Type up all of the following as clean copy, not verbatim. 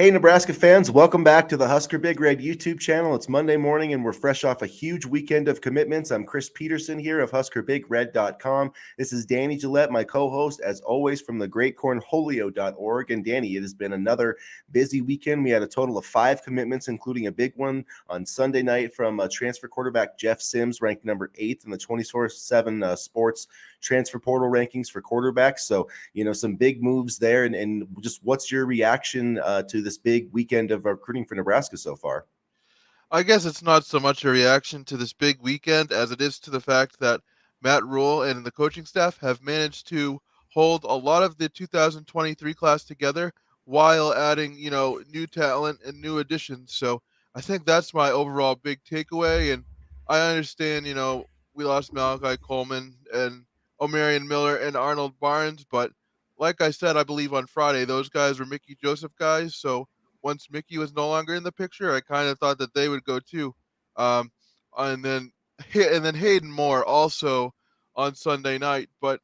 Hey, Nebraska fans, welcome back to the Husker Big Red YouTube channel. It's Monday morning and we're fresh off a huge weekend of commitments. I'm Chris Peterson here of HuskerBigRed.com. This is Danny Gillette, my co host, as always, from the GreatCornholio.org. And Danny, it has been another busy weekend. We had a total of 5 commitments, including a big one on Sunday night from transfer quarterback Jeff Sims, ranked number 8 in the 24/7 Sports transfer portal rankings for quarterbacks. So, some big moves there. And just what's your reaction to this big weekend of recruiting for Nebraska so far? I guess it's not so much a reaction to this big weekend as it is to the fact that Matt Rule and the coaching staff have managed to hold a lot of the 2023 class together while adding, new talent and new additions. So I think that's my overall big takeaway. And I understand, we lost Malachi Coleman and O'Marion Miller and Arnold Barnes, but like I said, I believe on Friday, those guys were Mickey Joseph guys. So once Mickey was no longer in the picture, I kind of thought that they would go too. Um, and then Hayden Moore also on Sunday night. But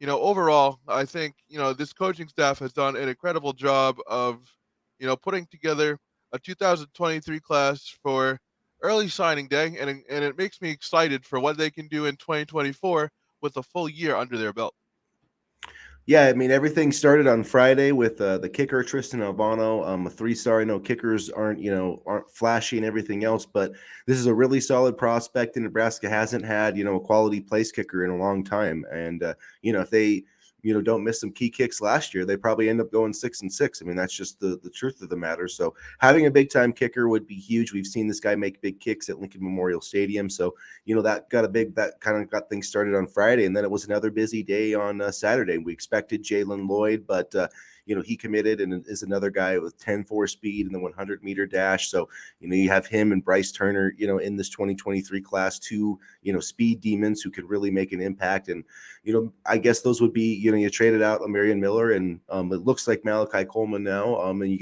overall, I think this coaching staff has done an incredible job of putting together a 2023 class for early signing day, and it makes me excited for what they can do in 2024 with a full year under their belt. Yeah, I mean everything started on Friday with the kicker Tristan Albano, a 3-star. I know kickers aren't flashy and everything else, but this is a really solid prospect, and Nebraska hasn't had a quality place kicker in a long time. And if they don't miss some key kicks last year, they probably end up going 6-6. I mean that's just the truth of the matter. So having a big time kicker would be huge. We've seen this guy make big kicks at Lincoln Memorial Stadium, so that kind of got things started on Friday, and then it was another busy day on Saturday. We expected Jalen Lloyd, but he committed and is another guy with 10-4 speed in the 100-meter dash. So you have him and Bryce Turner, in this 2023 class, two speed demons who could really make an impact. And I guess those would be you traded out Marion Miller, and it looks like Malachi Coleman now, and you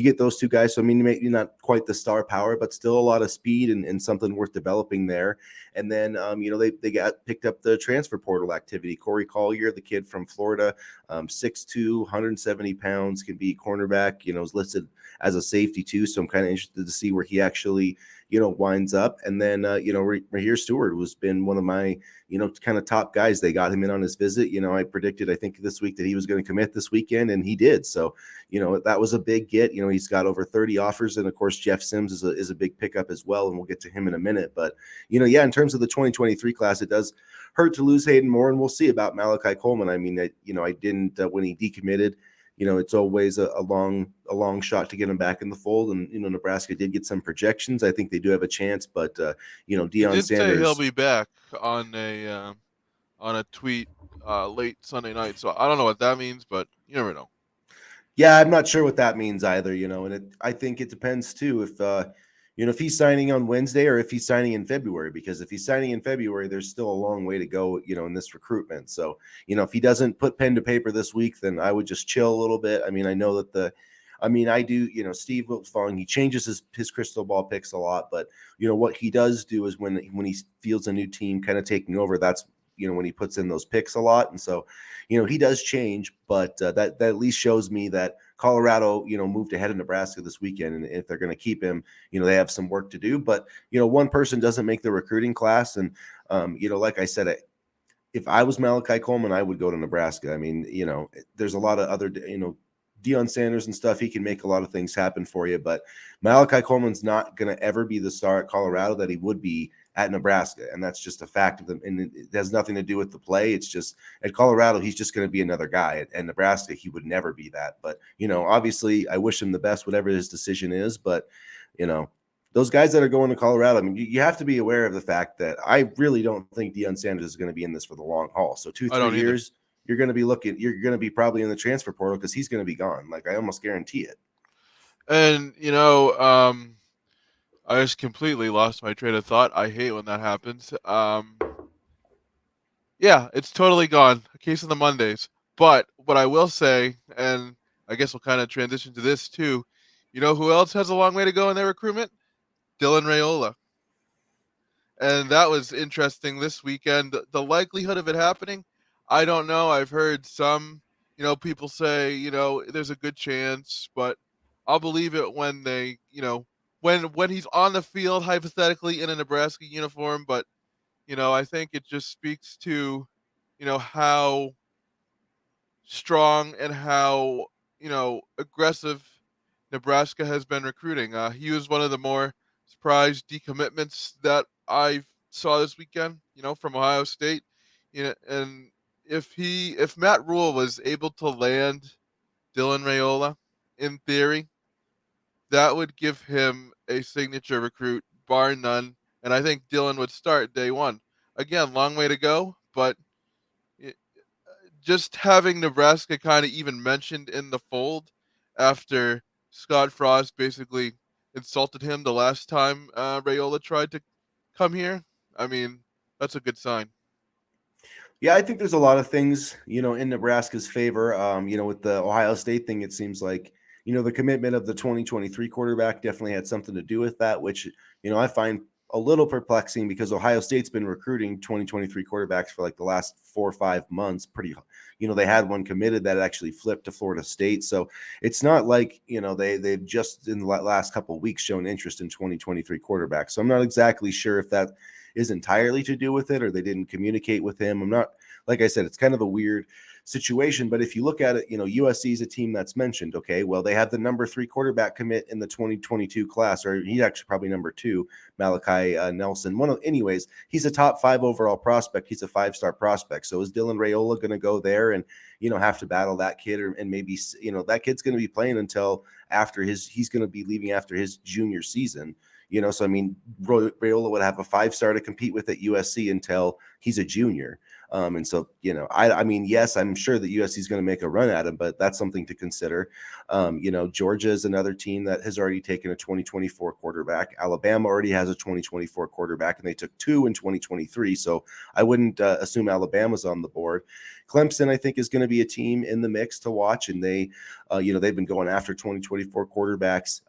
get those two guys. So I mean, maybe not quite the star power, but still a lot of speed and something worth developing there. And then they got picked up the transfer portal activity. Corey Collier, the kid from Florida, 6'2", 170 pounds, can be cornerback. Is listed as a safety too. So I'm kind of interested to see where he actually winds up. And then Raheer Stewart was been one of my kind of top guys. They got him in on his visit. I predicted, I think this week, that he was going to commit this weekend, and he did. So that was a big get. He's got over 30 offers, and of course Jeff Sims is a big pickup as well, and we'll get to him in a minute. But in terms of the 2023 class, it does hurt to lose Hayden Moore, and we'll see about Malachi Coleman. I mean, I didn't when he decommitted. It's always a long shot to get him back in the fold, and Nebraska did get some projections. I think they do have a chance, but He Deion did say he'll Sanders. be back on a tweet late Sunday night. So I don't know what that means, but you never know. Yeah, I'm not sure what that means either, and I think it depends too if he's signing on Wednesday or if he's signing in February, because if he's signing in February, there's still a long way to go, in this recruitment. So, if he doesn't put pen to paper this week, then I would just chill a little bit. I mean, I know that I do, Steve Wiltfong, he changes his crystal ball picks a lot, but what he does do is when he feels a new team kind of taking over, that's when he puts in those picks a lot. And so he does change, but that at least shows me that Colorado moved ahead of Nebraska this weekend, and if they're going to keep him, they have some work to do. But one person doesn't make the recruiting class, and like I said, if I was Malachi Coleman, I would go to Nebraska. I mean, there's a lot of other Deion Sanders and stuff. He can make a lot of things happen for you, but Malachi Coleman's not going to ever be the star at Colorado that he would be at Nebraska, and that's just a fact of them. And it has nothing to do with the play. It's just at Colorado, he's just going to be another guy. At Nebraska, he would never be that. But obviously, I wish him the best, whatever his decision is. But those guys that are going to Colorado, I mean, you have to be aware of the fact that I really don't think Deion Sanders is going to be in this for the long haul. So two, I three don't either. years, you're going to be probably in the transfer portal because he's going to be gone. Like I almost guarantee it. And I just completely lost my train of thought. I hate when that happens. Yeah, it's totally gone. A case of the Mondays. But what I will say, and I guess we'll kind of transition to this too. You know who else has a long way to go in their recruitment? Dylan Raiola. And that was interesting this weekend. The likelihood of it happening, I don't know. I've heard some, people say, there's a good chance, but I'll believe it when they, when he's on the field hypothetically in a Nebraska uniform. But I think it just speaks to, how strong and how aggressive Nebraska has been recruiting. He was one of the more surprise decommitments that I saw this weekend. From Ohio State. And if Matt Rule was able to land Dylan Raiola, in theory, that would give him a signature recruit, bar none. And I think Dylan would start day one. Again, long way to go, but it, just having Nebraska kind of even mentioned in the fold after Scott Frost basically insulted him the last time Rayola tried to come here, I mean, that's a good sign. Yeah, I think there's a lot of things, in Nebraska's favor. With the Ohio State thing, it seems like, the commitment of the 2023 quarterback definitely had something to do with that, which, I find a little perplexing because Ohio State's been recruiting 2023 quarterbacks for like the last 4 or 5 months. They had one committed that actually flipped to Florida State. So it's not like, they've just in the last couple of weeks shown interest in 2023 quarterbacks. So I'm not exactly sure if that is entirely to do with it or they didn't communicate with him. I'm not, like I said, it's kind of a weird situation. But if you look at it, USC is a team that's mentioned. Okay, well, they have the number 3 quarterback commit in the 2022 class, or he's actually probably number 2, Malachi Nelson. Anyways, he's a top 5 overall prospect. He's a 5-star prospect. So is Dylan Raiola going to go there and have to battle that kid, and maybe that kid's going to be playing until after he's going to be leaving after his junior season. So I mean, Raiola would have a 5-star to compete with at USC until he's a junior. And so, I mean, yes, I'm sure that USC is going to make a run at him, but that's something to consider. Georgia is another team that has already taken a 2024 quarterback. Alabama already has a 2024 quarterback, and they took 2 in 2023. So I wouldn't assume Alabama's on the board. Clemson, I think, is going to be a team in the mix to watch, and they've been going after 2024 quarterbacks.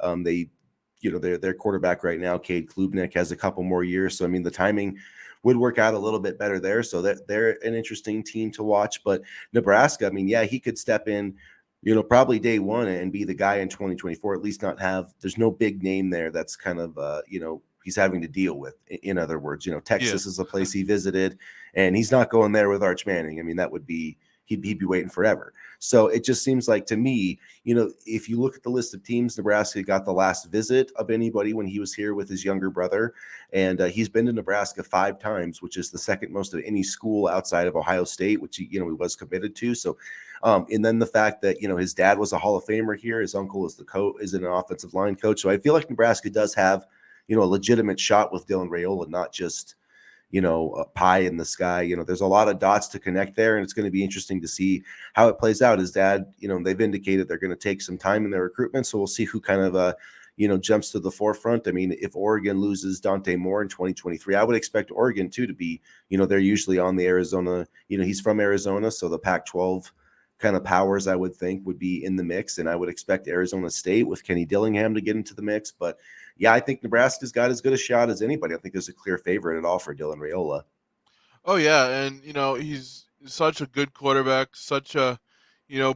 Their quarterback right now, Cade Klubnik, has a couple more years. So, I mean, the timing would work out a little bit better there. So that they're an interesting team to watch. But Nebraska, I mean, yeah, he could step in, probably day one and be the guy in 2024, at least not there's no big name there that's kind of, he's having to deal with. In other words, Yeah. Texas is a place he visited, and he's not going there with Arch Manning. I mean, that would be, he'd be waiting forever. So it just seems like to me, if you look at the list of teams, Nebraska got the last visit of anybody when he was here with his younger brother. And he's been to Nebraska 5 times, which is the second most of any school outside of Ohio State, which he was committed to. So, and then the fact that his dad was a Hall of Famer here, his uncle is an offensive line coach. So I feel like Nebraska does have a legitimate shot with Dylan Raiola, not just a pie in the sky. There's a lot of dots to connect there, and it's going to be interesting to see how it plays out. His dad, they've indicated they're going to take some time in their recruitment, so we'll see who kind of jumps to the forefront. I mean, if Oregon loses Dante Moore in 2023, I would expect Oregon too to be, they're usually on the Arizona, he's from Arizona, so the Pac-12 kind of powers, I would think, would be in the mix, and I would expect Arizona State with Kenny Dillingham to get into the mix. But yeah, I think Nebraska's got as good a shot as anybody. I think there's a clear favorite at all for Dylan Raiola. Oh yeah, and he's such a good quarterback, such a you know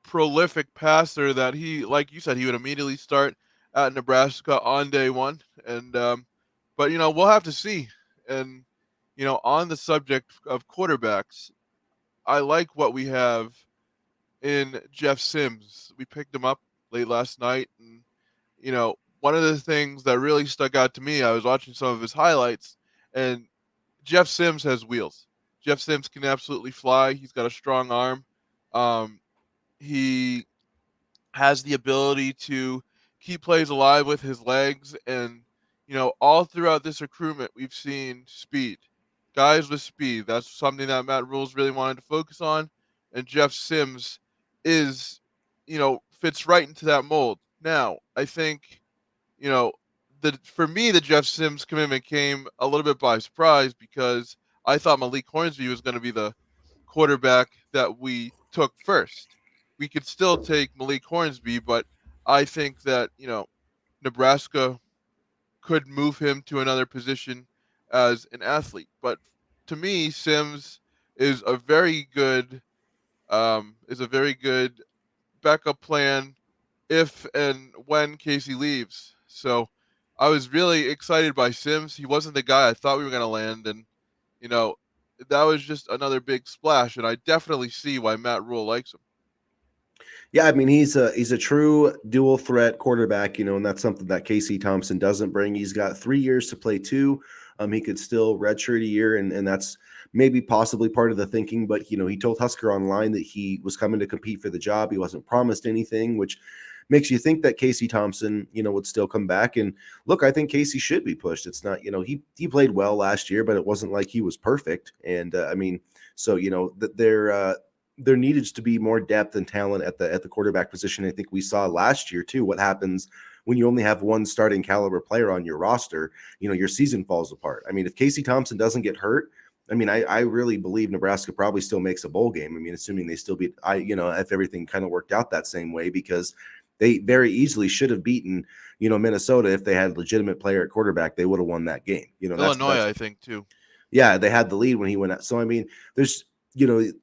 prolific passer that he, like you said, he would immediately start at Nebraska on day one. And but we'll have to see. And on the subject of quarterbacks, I like what we have in Jeff Sims. We picked him up late last night, and one of the things that really stuck out to me, I was watching some of his highlights, and Jeff Sims has wheels. Jeff Sims can absolutely fly. He's got a strong arm. Um, he has the ability to keep plays alive with his legs. And, all throughout this recruitment, we've seen speed. Guys with speed. That's something that Matt Rules really wanted to focus on. And Jeff Sims is, fits right into that mold. Now, I think, you know, for me, the Jeff Sims commitment came a little bit by surprise because I thought Malik Hornsby was going to be the quarterback that we took first. We could still take Malik Hornsby, but I think that, Nebraska could move him to another position as an athlete. But to me, Sims is a very good is a very good backup plan if and when Casey leaves. So I was really excited by Sims. He wasn't the guy I thought we were going to land. And, you know, that was just another big splash. And I definitely see why Matt Rule likes him. Yeah, I mean he's a true dual threat quarterback, and that's something that Casey Thompson doesn't bring. He's got 3 years to play two. He could still redshirt a year, and that's maybe possibly part of the thinking. But he told Husker Online that he was coming to compete for the job. He wasn't promised anything, which makes you think that Casey Thompson, would still come back. And look, I think Casey should be pushed. It's not, he played well last year, but it wasn't like he was perfect. And I mean, so that there needed to be more depth and talent at the quarterback position. I think we saw last year too what happens when you only have one starting caliber player on your roster. Your season falls apart. I mean, if Casey Thompson doesn't get hurt, I mean, I really believe Nebraska probably still makes a bowl game. I mean, assuming they still beat, if everything kind of worked out that same way, because they very easily should have beaten, Minnesota if they had a legitimate player at quarterback. They would have won that game. Illinois, That's I think, too. yeah, they had the lead when he went out. So I mean, there's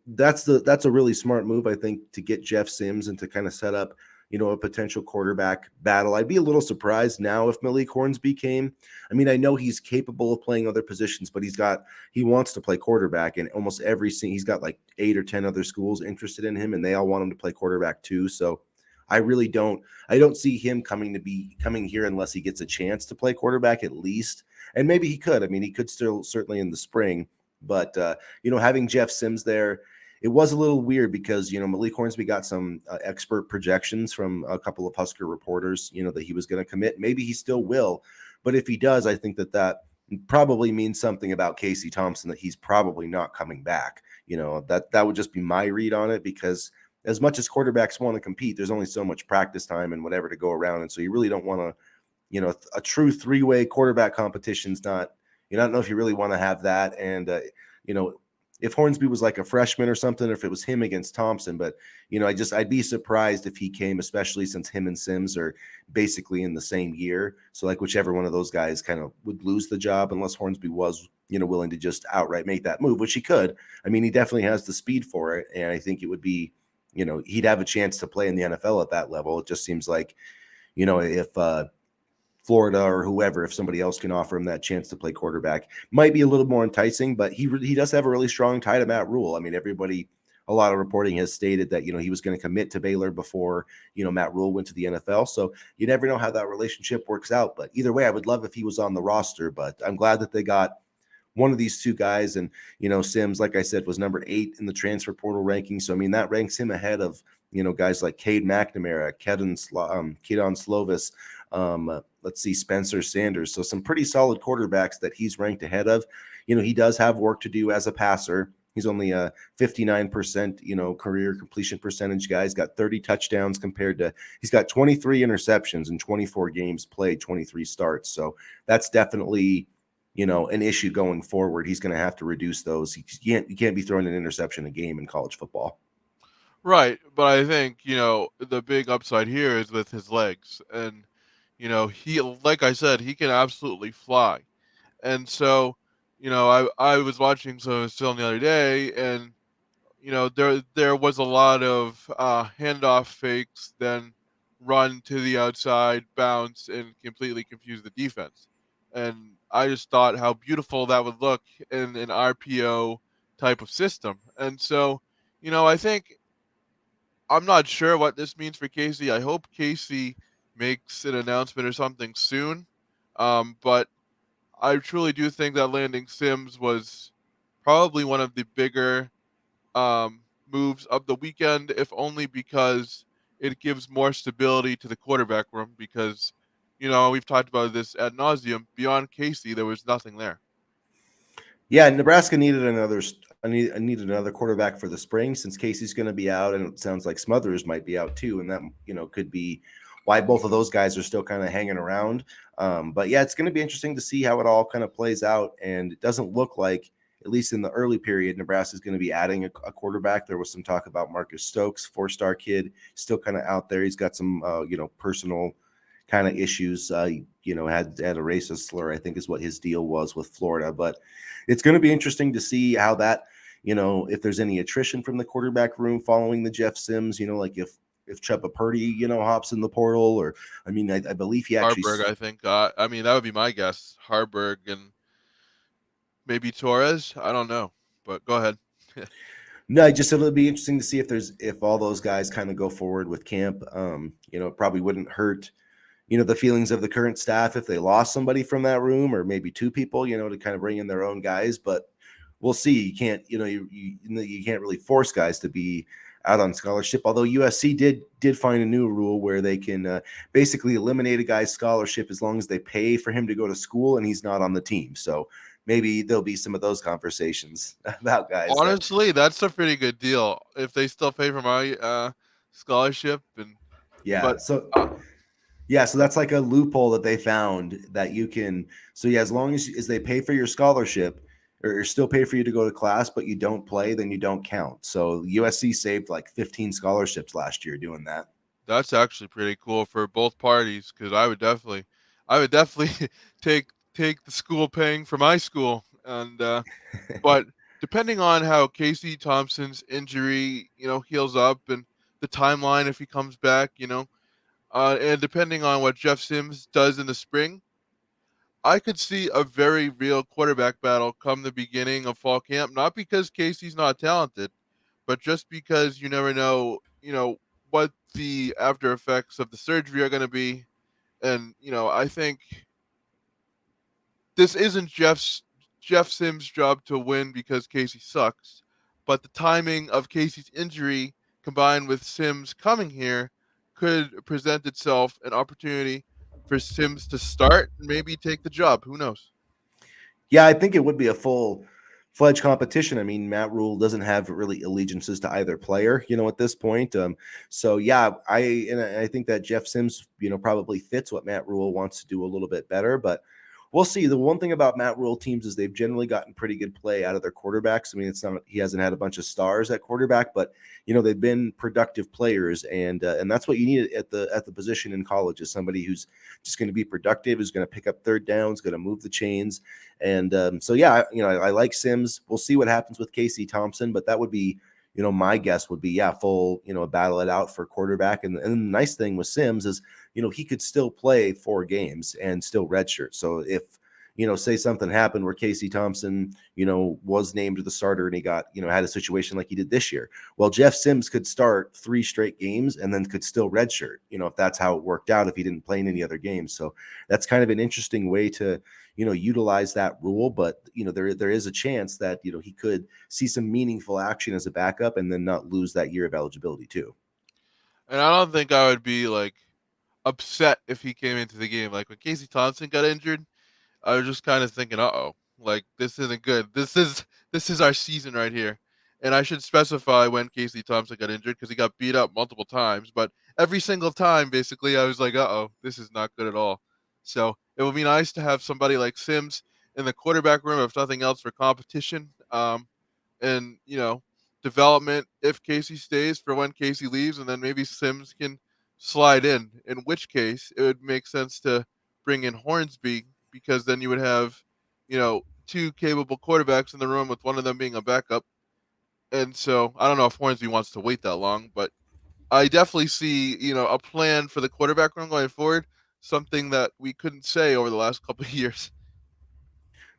that's a really smart move, I think, to get Jeff Sims and to kind of set up a potential quarterback battle. I'd be a little surprised now if Malik Hornsby came. I mean, I know he's capable of playing other positions, but he wants to play quarterback, and almost he's got like 8 or 10 other schools interested in him, and they all want him to play quarterback too. So I don't see him coming here unless he gets a chance to play quarterback at least. And maybe he could. I mean, he could still certainly in the spring. But having Jeff Sims there, it was a little weird because Malik Hornsby got some expert projections from a couple of Husker reporters, that he was going to commit. Maybe he still will, but if he does, I think that probably means something about Casey Thompson, that he's probably not coming back. That would just be my read on it, because as much as quarterbacks want to compete, there's only so much practice time and whatever to go around, and so you really don't want to a true three-way quarterback competition's not, I don't know if you really want to have that. And, if Hornsby was like a freshman or something, or if it was him against Thompson, but, I'd be surprised if he came, especially since him and Sims are basically in the same year. So like whichever one of those guys kind of would lose the job, unless Hornsby was, willing to just outright make that move, which he could. I mean, he definitely has the speed for it. And I think it would be, he'd have a chance to play in the NFL at that level. It just seems like, if, Florida or whoever, if somebody else can offer him that chance to play quarterback, might be a little more enticing. But he does have a really strong tie to Matt Rule. I mean, a lot of reporting has stated that he was going to commit to Baylor before Matt Rule went to the NFL. So you never know how that relationship works out. But either way, I would love if he was on the roster. But I'm glad that they got one of these two guys. And Sims, like I said, was number 8 in the transfer portal ranking. So I mean, that ranks him ahead of guys like Cade McNamara, Kedon Slovis. Let's see, Spencer Sanders. So some pretty solid quarterbacks that he's ranked ahead of. He does have work to do as a passer. He's only a 59%, career completion percentage guy. He's got 30 touchdowns he's got 23 interceptions in 24 games played, 23 starts. So that's definitely, an issue going forward. He's going to have to reduce those. You can't be throwing an interception a game in college football. Right. But I think, the big upside here is with his legs. And, he, like I said, he can absolutely fly. And so, I was watching some of his film the other day, and there was a lot of handoff fakes, then run to the outside, bounce, and completely confuse the defense. And I just thought how beautiful that would look in an RPO type of system. And so, I think I'm not sure what this means for Casey. I hope Casey makes an announcement or something soon. But I truly do think that landing Sims was probably one of the bigger moves of the weekend, if only because it gives more stability to the quarterback room. Because, we've talked about this ad nauseum. Beyond Casey, there was nothing there. Yeah, Nebraska needed another quarterback for the spring, since Casey's going to be out, and it sounds like Smothers might be out too, and that could be why both of those guys are still kind of hanging around. But yeah, it's going to be interesting to see how it all kind of plays out, and it doesn't look like, at least in the early period, Nebraska is going to be adding a quarterback. There was some talk about Marcus Stokes, 4-star kid, still kind of out there. He's got some personal kind of issues. Had a racist slur, I think, is what his deal was with Florida. But it's going to be interesting to see how that, if there's any attrition from the quarterback room following the Jeff Sims, like if Chuba Purdy, hops in the portal, or I mean, I believe he actually. Harburg, I think. I mean, that would be my guess. Harburg and maybe Torres. I don't know, but go ahead. No, just it'll be interesting to see if all those guys kind of go forward with camp. It probably wouldn't hurt the feelings of the current staff if they lost somebody from that room, or maybe two people, to kind of bring in their own guys. But we'll see. You can't, you can't really force guys to be out on scholarship. Although USC did find a new rule where they can basically eliminate a guy's scholarship as long as they pay for him to go to school and he's not on the team. So maybe there'll be some of those conversations about guys that. Honestly, that's a pretty good deal if they still pay for my scholarship. And Yeah. but So uh, yeah, so that's like a loophole that they found that you can. So yeah, as long as they pay for your scholarship or still pay for you to go to class, but you don't play, then you don't count. So USC saved like 15 scholarships last year doing that. that's actually pretty cool for both parties because I would definitely take the school paying for my school. And but depending on how Casey Thompson's injury, heals up and the timeline if he comes back, and depending on what Jeff Sims does in the spring, I could see a very real quarterback battle come the beginning of fall camp. Not because Casey's not talented, but just because you never know, what the after effects of the surgery are going to be. And I think this isn't Jeff Sims' job to win because Casey sucks, but the timing of Casey's injury combined with Sims coming here could present itself an opportunity for Sims to start and maybe take the job. Who knows? Yeah, I think it would be a full fledged competition. I mean, Matt Rule doesn't have really allegiances to either player, at this point. So yeah, I think that Jeff Sims, probably fits what Matt Rule wants to do a little bit better, but we'll see. The one thing about Matt Rule teams is they've generally gotten pretty good play out of their quarterbacks. I mean, it's not he hasn't had a bunch of stars at quarterback, but they've been productive players, and that's what you need at the position in college is somebody who's just going to be productive, who's going to pick up third downs, going to move the chains, and so yeah, I like Sims. We'll see what happens with Casey Thompson, but that would be. My guess would be, yeah, full, battle it out for quarterback. And the nice thing with Sims is, he could still play 4 games and still redshirt. So if, say something happened where Casey Thompson, was named the starter and he got, had a situation like he did this year. Well, Jeff Sims could start 3 straight games and then could still redshirt, if that's how it worked out, if he didn't play in any other games. So that's kind of an interesting way to, utilize that rule. But, there is a chance that, he could see some meaningful action as a backup and then not lose that year of eligibility too. And I don't think I would be like upset if he came into the game. Like when Casey Thompson got injured, I was just kind of thinking, "Uh-oh, like this isn't good. This is our season right here." And I should specify when Casey Thompson got injured because he got beat up multiple times. But every single time, basically, I was like, "Uh-oh, this is not good at all." So it would be nice to have somebody like Sims in the quarterback room, if nothing else, for competition. And development if Casey stays for when Casey leaves, and then maybe Sims can slide in. In which case, it would make sense to bring in Hornsby because then you would have, two capable quarterbacks in the room with one of them being a backup. And so I don't know if Hornsby wants to wait that long, but I definitely see, a plan for the quarterback room going forward, something that we couldn't say over the last couple of years.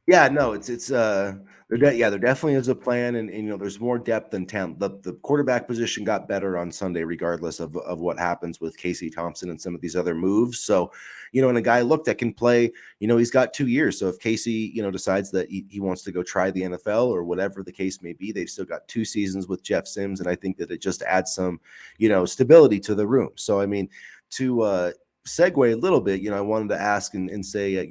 Yeah, no, there definitely is a plan, and there's more depth and talent. The quarterback position got better on Sunday, regardless of what happens with Casey Thompson and some of these other moves. So, and a guy look that can play, he's got 2 years. So if Casey, decides that he wants to go try the NFL or whatever the case may be, they've still got 2 seasons with Jeff Sims, and I think that it just adds some, stability to the room. So I mean, to segue a little bit, I wanted to ask and say,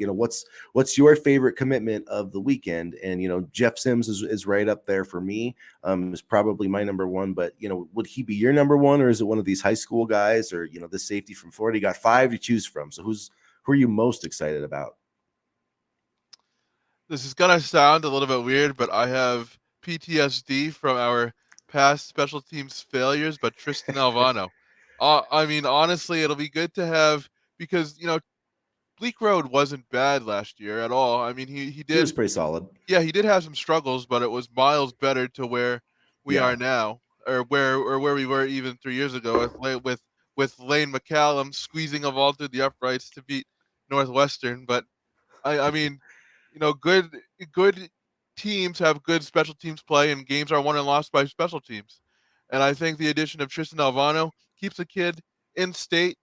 what's your favorite commitment of the weekend? And Jeff Sims is right up there for me. Is probably my number one, but would he be your number one, or is it one of these high school guys, or the safety from Florida? You got 5 to choose from. So who are you most excited about? This is gonna sound a little bit weird, but I have PTSD from our past special teams failures. But Tristan Alvano, I mean, honestly, it'll be good to have because Bleak Road wasn't bad last year at all. I mean, he He was did, pretty solid. yeah, he did have some struggles, but it was miles better to where we Yeah. are now, or where we were even 3 years ago with with Lane McCallum squeezing a ball through the uprights to beat Northwestern. But I mean, good teams have good special teams play, and games are won and lost by special teams. And I think the addition of Tristan Alvano keeps the kid in state.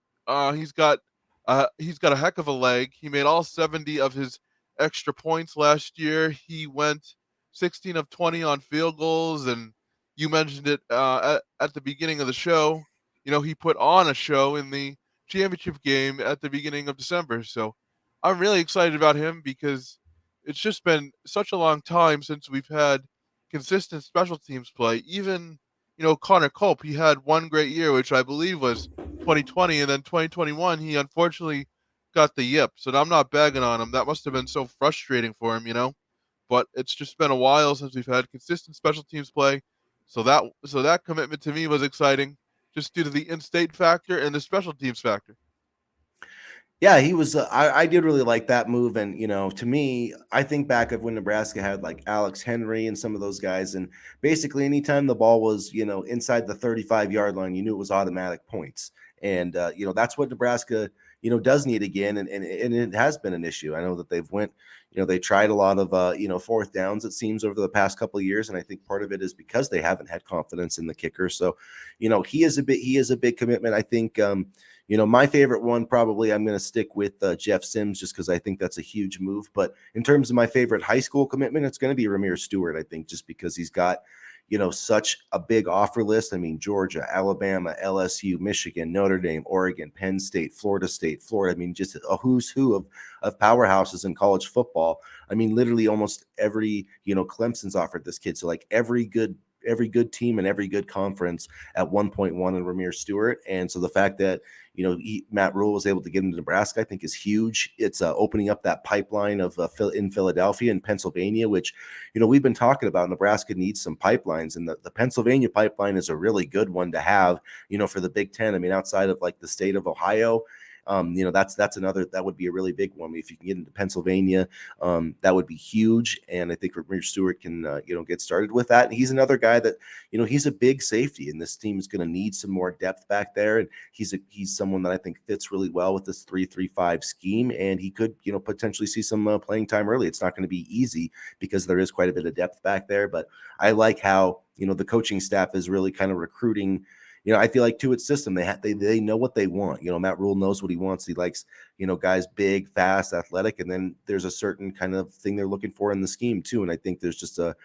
He's got a heck of a leg. He made all 70 of his extra points last year. He went 16 of 20 on field goals, and you mentioned it at the beginning of the show. He put on a show in the championship game at the beginning of December. So I'm really excited about him because it's just been such a long time since we've had consistent special teams play. Even, Connor Culp, he had one great year, which I believe was 2020, and then 2021, he unfortunately got the yip. So I'm not bagging on him. That must have been so frustrating for him. But it's just been a while since we've had consistent special teams play. So that commitment to me was exciting, just due to the in-state factor and the special teams factor. Yeah, he was. I did really like that move, and to me, I think back of when Nebraska had like Alex Henry and some of those guys, and basically anytime the ball was inside the 35-yard line, you knew it was automatic points, and that's what Nebraska does need again, and it has been an issue. I know that they've went, they tried a lot of fourth downs, it seems, over the past couple of years, and I think part of it is because they haven't had confidence in the kicker. So, he is a big commitment. I think. My favorite one, probably I'm going to stick with Jeff Sims just because I think that's a huge move. But in terms of my favorite high school commitment, it's going to be Ramir Stewart, I think, just because he's got, such a big offer list. I mean, Georgia, Alabama, LSU, Michigan, Notre Dame, Oregon, Penn State, Florida. I mean, just a who's who of powerhouses in college football. I mean, literally almost every, Clemson's offered this kid. So like every good team and every good conference at one point wanted Ramir Stewart. And so the fact that Matt Rule was able to get into Nebraska, I think, is huge. It's opening up that pipeline of in Philadelphia and Pennsylvania, which we've been talking about. Nebraska needs some pipelines, and the Pennsylvania pipeline is a really good one to have. For the Big Ten. I mean, outside of like the state of Ohio. That's another, that would be a really big one. If you can get into Pennsylvania, that would be huge. And I think Ramir Stewart can, get started with that. And he's another guy that, he's a big safety, and this team is going to need some more depth back there. And he's someone that I think fits really well with this 3-3-5 scheme. And he could, potentially see some playing time early. It's not going to be easy because there is quite a bit of depth back there. But I like how, the coaching staff is really kind of recruiting. I feel like to its system, they know what they want. Matt Rule knows what he wants. He likes, guys big, fast, athletic, and then there's a certain kind of thing they're looking for in the scheme too. And I think there's just a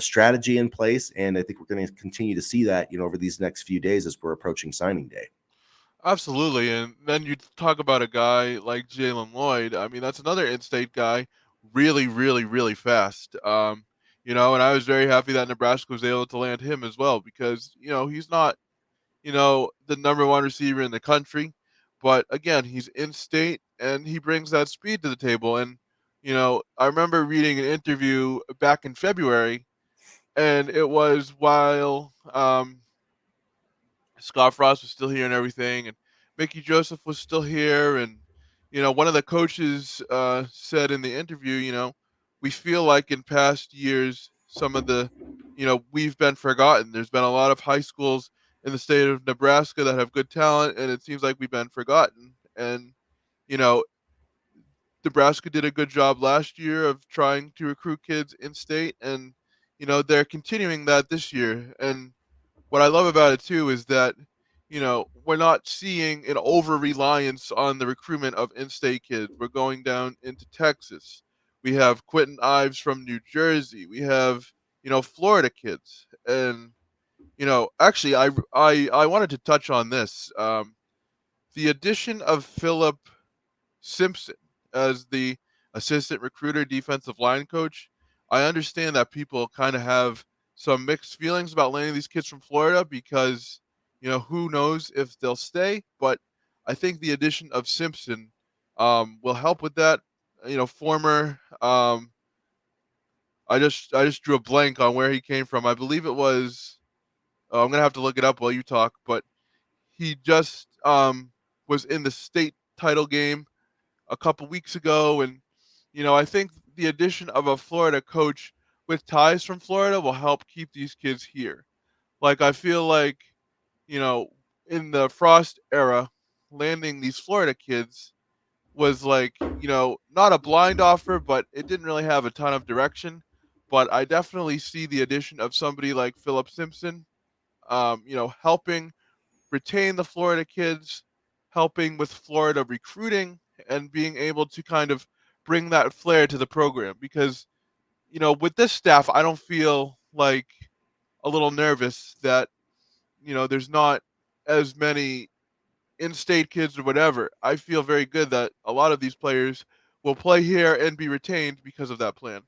strategy in place, and I think we're going to continue to see that, over these next few days as we're approaching signing day. Absolutely. And then you talk about a guy like Jalen Lloyd. I mean, that's another in-state guy, really, really, really fast. And I was very happy that Nebraska was able to land him as well because, he's not, the number one receiver in the country, but again, he's in-state and he brings that speed to the table. And, I remember reading an interview back in February, and it was while Scott Frost was still here and everything, and Mickey Joseph was still here. And one of the coaches said in the interview, we feel like in past years, some of the, we've been forgotten. There's been a lot of high schools in the state of Nebraska that have good talent, and it seems like we've been forgotten. And you know, Nebraska did a good job last year of trying to recruit kids in state, and they're continuing that this year. And what I love about it too is that we're not seeing an over reliance on the recruitment of in-state kids. We're going down into Texas. We have Quentin Ives from New Jersey. We have Florida kids, and actually, I wanted to touch on this. The addition of Philip Simpson as the assistant recruiter, defensive line coach. I understand that people kind of have some mixed feelings about landing these kids from Florida because, who knows if they'll stay. But I think the addition of Simpson will help with that. Former, I just drew a blank on where he came from. I believe it was. I'm gonna have to look it up while you talk, but he just was in the state title game a couple weeks ago. And I think the addition of a Florida coach with ties from Florida will help keep these kids here. Like I feel like you know in the Frost era, landing these Florida kids was like, not a blind offer, but it didn't really have a ton of direction. But I definitely see the addition of somebody like Philip Simpson, helping retain the Florida kids, helping with Florida recruiting, and being able to kind of bring that flair to the program. Because, with this staff, I don't feel like a little nervous that, there's not as many in-state kids or whatever. I feel very good that a lot of these players will play here and be retained because of that plan.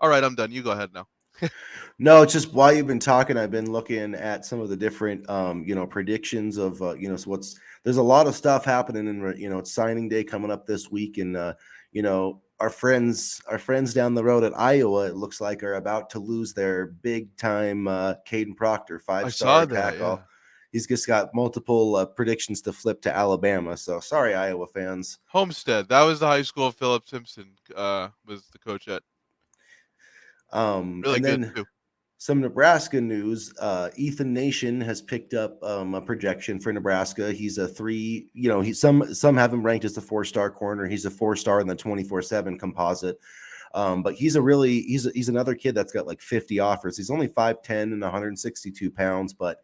All right, I'm done. You go ahead now. No, it's just while you've been talking, I've been looking at some of the different, predictions of, so what's there's a lot of stuff happening, and it's signing day coming up this week, and our friends down the road at Iowa, it looks like, are about to lose their big time Caden Proctor, I 5-star saw that. Yeah. tackle. He's just got multiple predictions to flip to Alabama. So sorry, Iowa fans. Homestead. That was the high school Philip Simpson was the coach at. Really And good then too. some Nebraska news. Ethan Nation has picked up a projection for Nebraska. He's a three. Some have him ranked as a 4-star corner. He's a 4-star in the 24/7 composite. But he's another kid that's got like 50 offers. He's only 5'10" and 162 pounds, but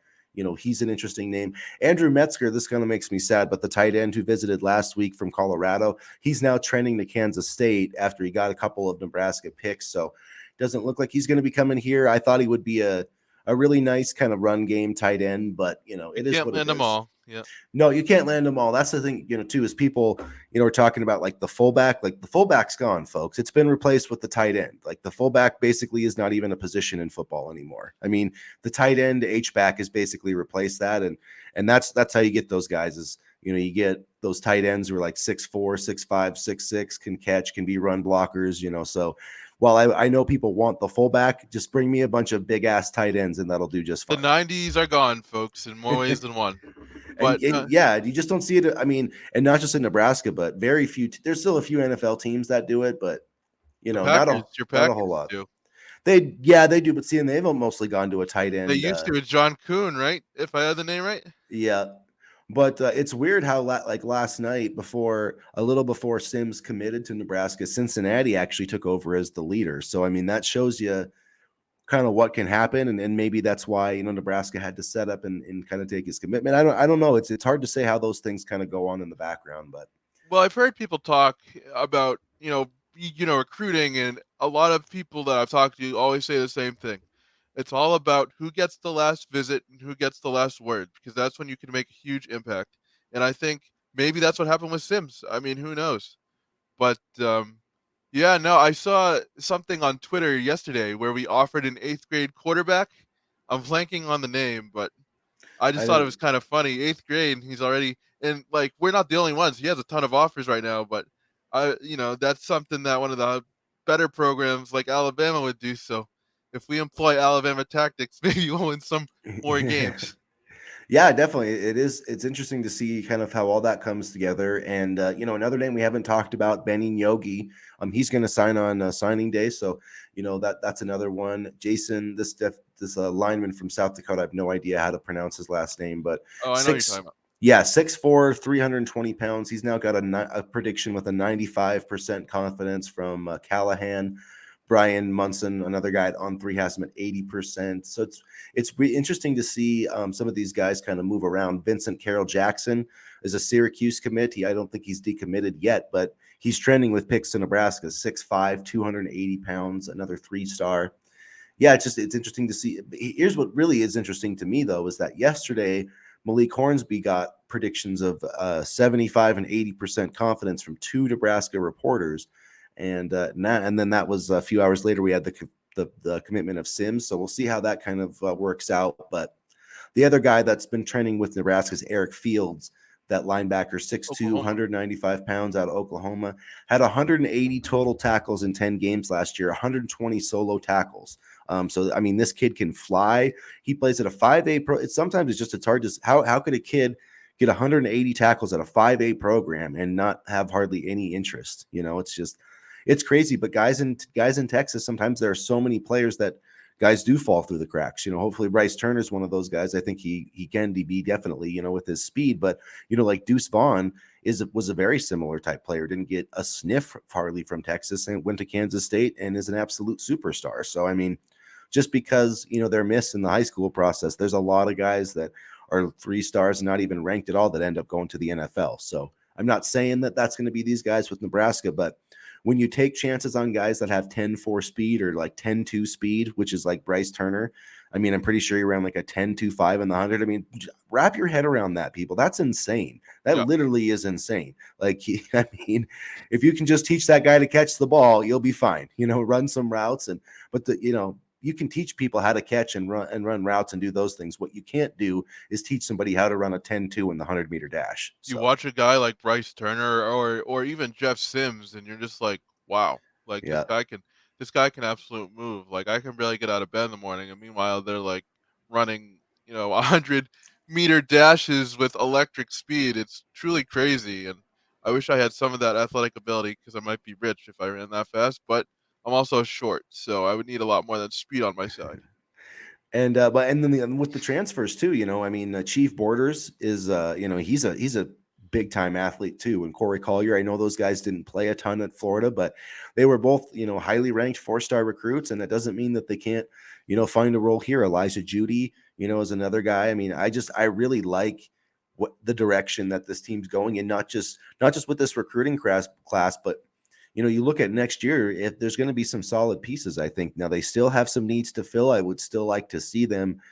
he's an interesting name. Andrew Metzger, this kind of makes me sad, but the tight end who visited last week from Colorado, he's now trending to Kansas State after he got a couple of Nebraska picks. So doesn't look like he's going to be coming here. I thought he would be a really nice kind of run game tight end, but You it is can't what it land them is. all. Yeah. No, you can't land them all. That's the thing, too, is people, are talking about like the fullback. Like the fullback's gone, folks. It's been replaced with the tight end. Like the fullback basically is not even a position in football anymore. I mean, the tight end H-back has basically replaced that, and that's how you get those guys. Is you get those tight ends who are like 6'4", 6'5", 6'6", can catch, can be run blockers. So while I know people want the fullback, just bring me a bunch of big ass tight ends and that'll do just The fine. 90s are gone, folks, in more ways than one. and, But and yeah, you just don't see it. I mean, and not just in Nebraska, but very few. There's still a few NFL teams that do it, but the not Packers, a your not a whole Packers lot. do. They do, but see, and they've mostly gone to a tight They end. used to with John Kuhn, right? If I had the name right. Yeah, but it's weird how like last night, a little before Sims committed to Nebraska, Cincinnati actually took over as the leader. So I mean, that shows you kind of what can happen, and maybe that's why Nebraska had to set up and kind of take his commitment. I don't know. It's hard to say how those things kind of go on in the background, but Well, I've heard people talk about, recruiting, and a lot of people that I've talked to always say the same thing. It's all about who gets the last visit and who gets the last word, because that's when you can make a huge impact. And I think maybe that's what happened with Sims. I mean, who knows? But yeah, no, I saw something on Twitter yesterday where we offered an eighth grade quarterback. I'm blanking on the name, but I I just thought it don't. was kind of funny. Eighth grade, and he's already, and like we're not the only ones. He has a ton of offers right now, but that's something that one of the better programs like Alabama would do. So if we employ Alabama tactics, maybe we'll win some more games. Yeah, definitely. It is. It's interesting to see kind of how all that comes together. And another name we haven't talked about, Benny Yogi. He's going to sign on signing day, so that's another one. Jason, this lineman from South Dakota. I have no idea how to pronounce his last name, but Oh, I know what you're talking six. about. Yeah, 6'4", 320 pounds. He's now got a prediction with a 95% confidence from Callahan. Brian Munson, another guy on three, has him at 80%. So it's interesting to see some of these guys kind of move around. Vincent Carroll Jackson is a Syracuse commit. I don't think he's decommitted yet, but he's trending with picks to Nebraska. 6'5", 280 pounds, another 3-star. Yeah, it's interesting to see. Here's what really is interesting to me, though, is that yesterday Malik Hornsby got predictions of 75 and 80% confidence from 2 Nebraska reporters, and then that was a few hours later we had the commitment of Sims. So we'll see how that kind of works out. But the other guy that's been trending with Nebraska is Eric Fields, that linebacker, 6'2", Oklahoma. 195 pounds, out of Oklahoma. Had 180 total tackles in 10 games last year, 120 solo tackles. So, I mean, this kid can fly. He plays at a 5A pro. It's hard to, how could a kid get 180 tackles at a 5A program and not have hardly any interest? It's crazy. But guys in Texas, sometimes there are so many players that guys do fall through the cracks. Hopefully Bryce Turner's one of those guys. I think he can be definitely, with his speed, but like Deuce Vaughn was a very similar type player. Didn't get a sniff hardly from Texas and went to Kansas State and is an absolute superstar. So I mean, just because they're missed in the high school process, there's a lot of guys that are 3 stars and not even ranked at all that end up going to the NFL. So I'm not saying that that's going to be these guys with Nebraska, but when you take chances on guys that have 10-4 speed or like 10-2 speed, which is like Bryce Turner, I mean, I'm pretty sure you're around like a 10-2-5 in the 100. I mean, wrap your head around that, people. That's insane. That Yeah. literally is insane. Like, I mean, if you can just teach that guy to catch the ball, you'll be fine. Run some routes but you can teach people how to catch and run routes and do those things. What you can't do is teach somebody how to run a 10-2 in the 100-meter dash. You So, watch a guy like Bryce Turner or even Jeff Sims, and you're just like, wow, like yeah. this guy can absolute move. Like I can barely get out of bed in the morning, and meanwhile they're like running, 100-meter dashes with electric speed. It's truly crazy, and I wish I had some of that athletic ability because I might be rich if I ran that fast. But I'm also short, so I would need a lot more than speed on my side. And then with the transfers too, I mean, Chief Borders is he's a big time athlete too, and Corey Collier. I know those guys didn't play a ton at Florida, but they were both highly ranked 4-star recruits, and that doesn't mean that they can't find a role here. Elijah Judy, is another guy. I mean, I really like what the direction that this team's going in, not just with this recruiting class, but you look at next year, if there's going to be some solid pieces, I think. Now they still have some needs to fill. I would still like to see them,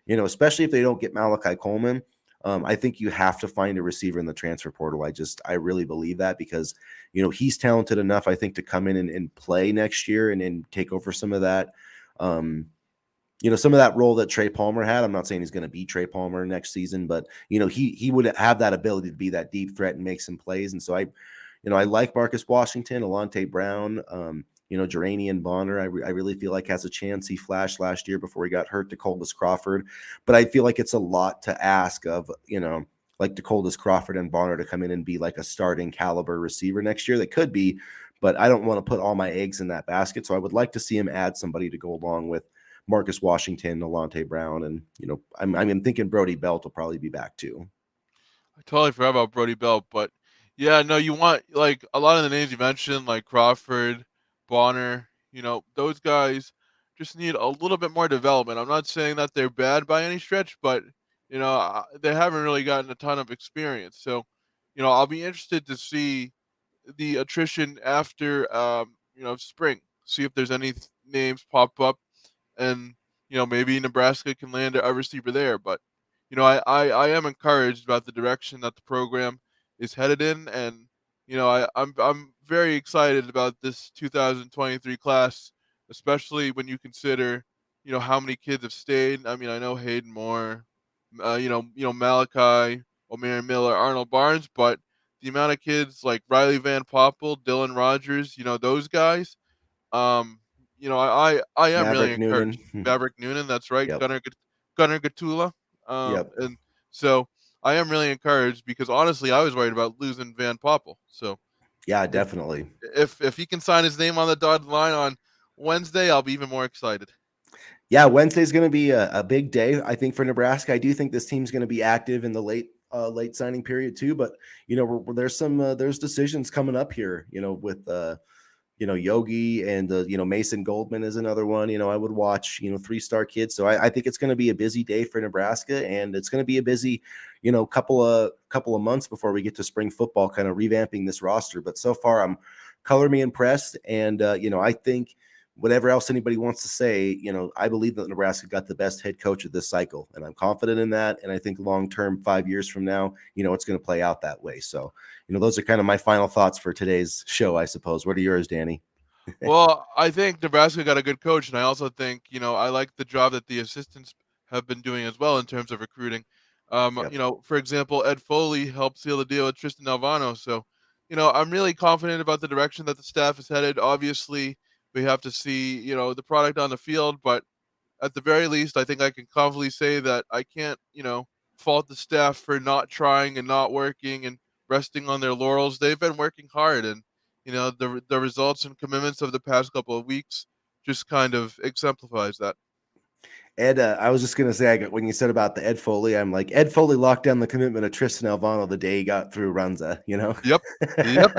especially if they don't get Malachi Coleman. I think you have to find a receiver in the transfer portal. I really believe that because, he's talented enough, I think, to come in and play next year and take over some of that. Some of that role that Trey Palmer had. I'm not saying he's going to be Trey Palmer next season, but he would have that ability to be that deep threat and make some plays. And so I like Marcus Washington, Alante Brown, Jeranian Bonner. I really feel like has a chance. He flashed last year before he got hurt to Coldus Crawford, but I feel like it's a lot to ask of like DeColdis Crawford and Bonner to come in and be like a starting caliber receiver next year. They could be, but I don't want to put all my eggs in that basket. So I would like to see him add somebody to go along with Marcus Washington, Alante Brown, and I'm thinking Brody Belt will probably be back too. I totally forgot about Brody Belt, but yeah, no, you want like a lot of the names you mentioned, like Crawford, Bonner, those guys just need a little bit more development. I'm not saying that they're bad by any stretch, but they haven't really gotten a ton of experience. So, I'll be interested to see the attrition after spring. See if there's any names pop up and maybe Nebraska can land a receiver there. But I am encouraged about the direction that the program is headed in, and I'm very excited about this 2023 class, especially when you consider how many kids have stayed. I mean, I know Hayden Moore, Malachi, O'Mara Miller, Arnold Barnes, but the amount of kids like Riley Van Poppel, Dylan Rogers, those guys um, I am really Maverick encouraged. Noonan. Maverick Noonan, that's right. Yep. Gunnar Gatula. Yep. And so I am really encouraged because honestly, I was worried about losing Van Poppel. So Yeah, if definitely. if he can sign his name on the dotted line on Wednesday, I'll be even more excited. Yeah, Wednesday's going to be a big day, I think, for Nebraska. I do think this team's going to be active in the late signing period too. But there's decisions coming up here. With Yogi and Mason Goldman is another one. I would watch 3-star kids. So I think it's going to be a busy day for Nebraska, and it's going to be a busy couple of months before we get to spring football, kind of revamping this roster. But so far, I'm color me impressed, and I think whatever else anybody wants to say, I believe that Nebraska got the best head coach of this cycle, and I'm confident in that. And I think long term, 5 years from now, it's going to play out that way. So, those are kind of my final thoughts for today's show, I suppose. What are yours, Danny? Well, I think Nebraska got a good coach, and I also think, I like the job that the assistants have been doing as well in terms of recruiting. Yep. For example, Ed Foley helped seal the deal with Tristan Alvano. So, I'm really confident about the direction that the staff is headed. Obviously, we have to see, the product on the field, but at the very least, I think I can confidently say that I can't, fault the staff for not trying and not working and resting on their laurels. They've been working hard, and the results and commitments of the past couple of weeks just kind of exemplifies that. Ed, I was just gonna say, when you said about the Ed Foley, I'm like, Ed Foley locked down the commitment of Tristan Alvano the day he got through Runza. You know, Yep. Yep.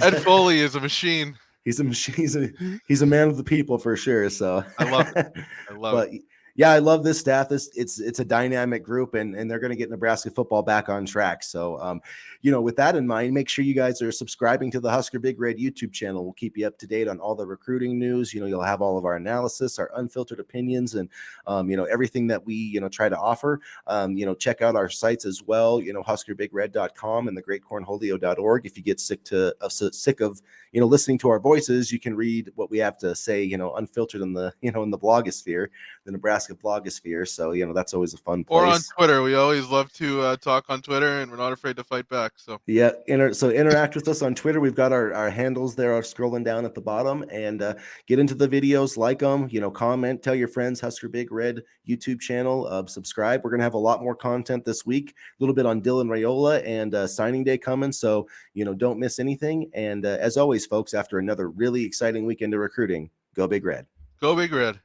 Ed Foley is a machine. he's a machine. He's a man of the people for sure. So, I love it. I love it. but yeah, I love this staff. It's a dynamic group, and they're going to get Nebraska football back on track. So, with that in mind, make sure you guys are subscribing to the Husker Big Red YouTube channel. We'll keep you up to date on all the recruiting news. You'll have all of our analysis, our unfiltered opinions, and everything that we try to offer. Check out our sites as well. HuskerBigRed.com and thegreatcornholio.org. If you get sick of listening to our voices, you can read what we have to say, unfiltered in the in the blogosphere, the Nebraska blogosphere. So that's always a fun Or on place. Twitter. We always love to talk on Twitter, and we're not afraid to fight back. So Yeah, so interact with us on Twitter. We've got our handles there, are scrolling down at the bottom, and get into the videos, like them, comment, tell your friends. Husker Big Red YouTube channel, subscribe. We're gonna have a lot more content this week, a little bit on Dylan Raiola and signing day coming, so don't miss anything. And as always, folks, after another really exciting weekend of recruiting, go Big Red. go Big Red.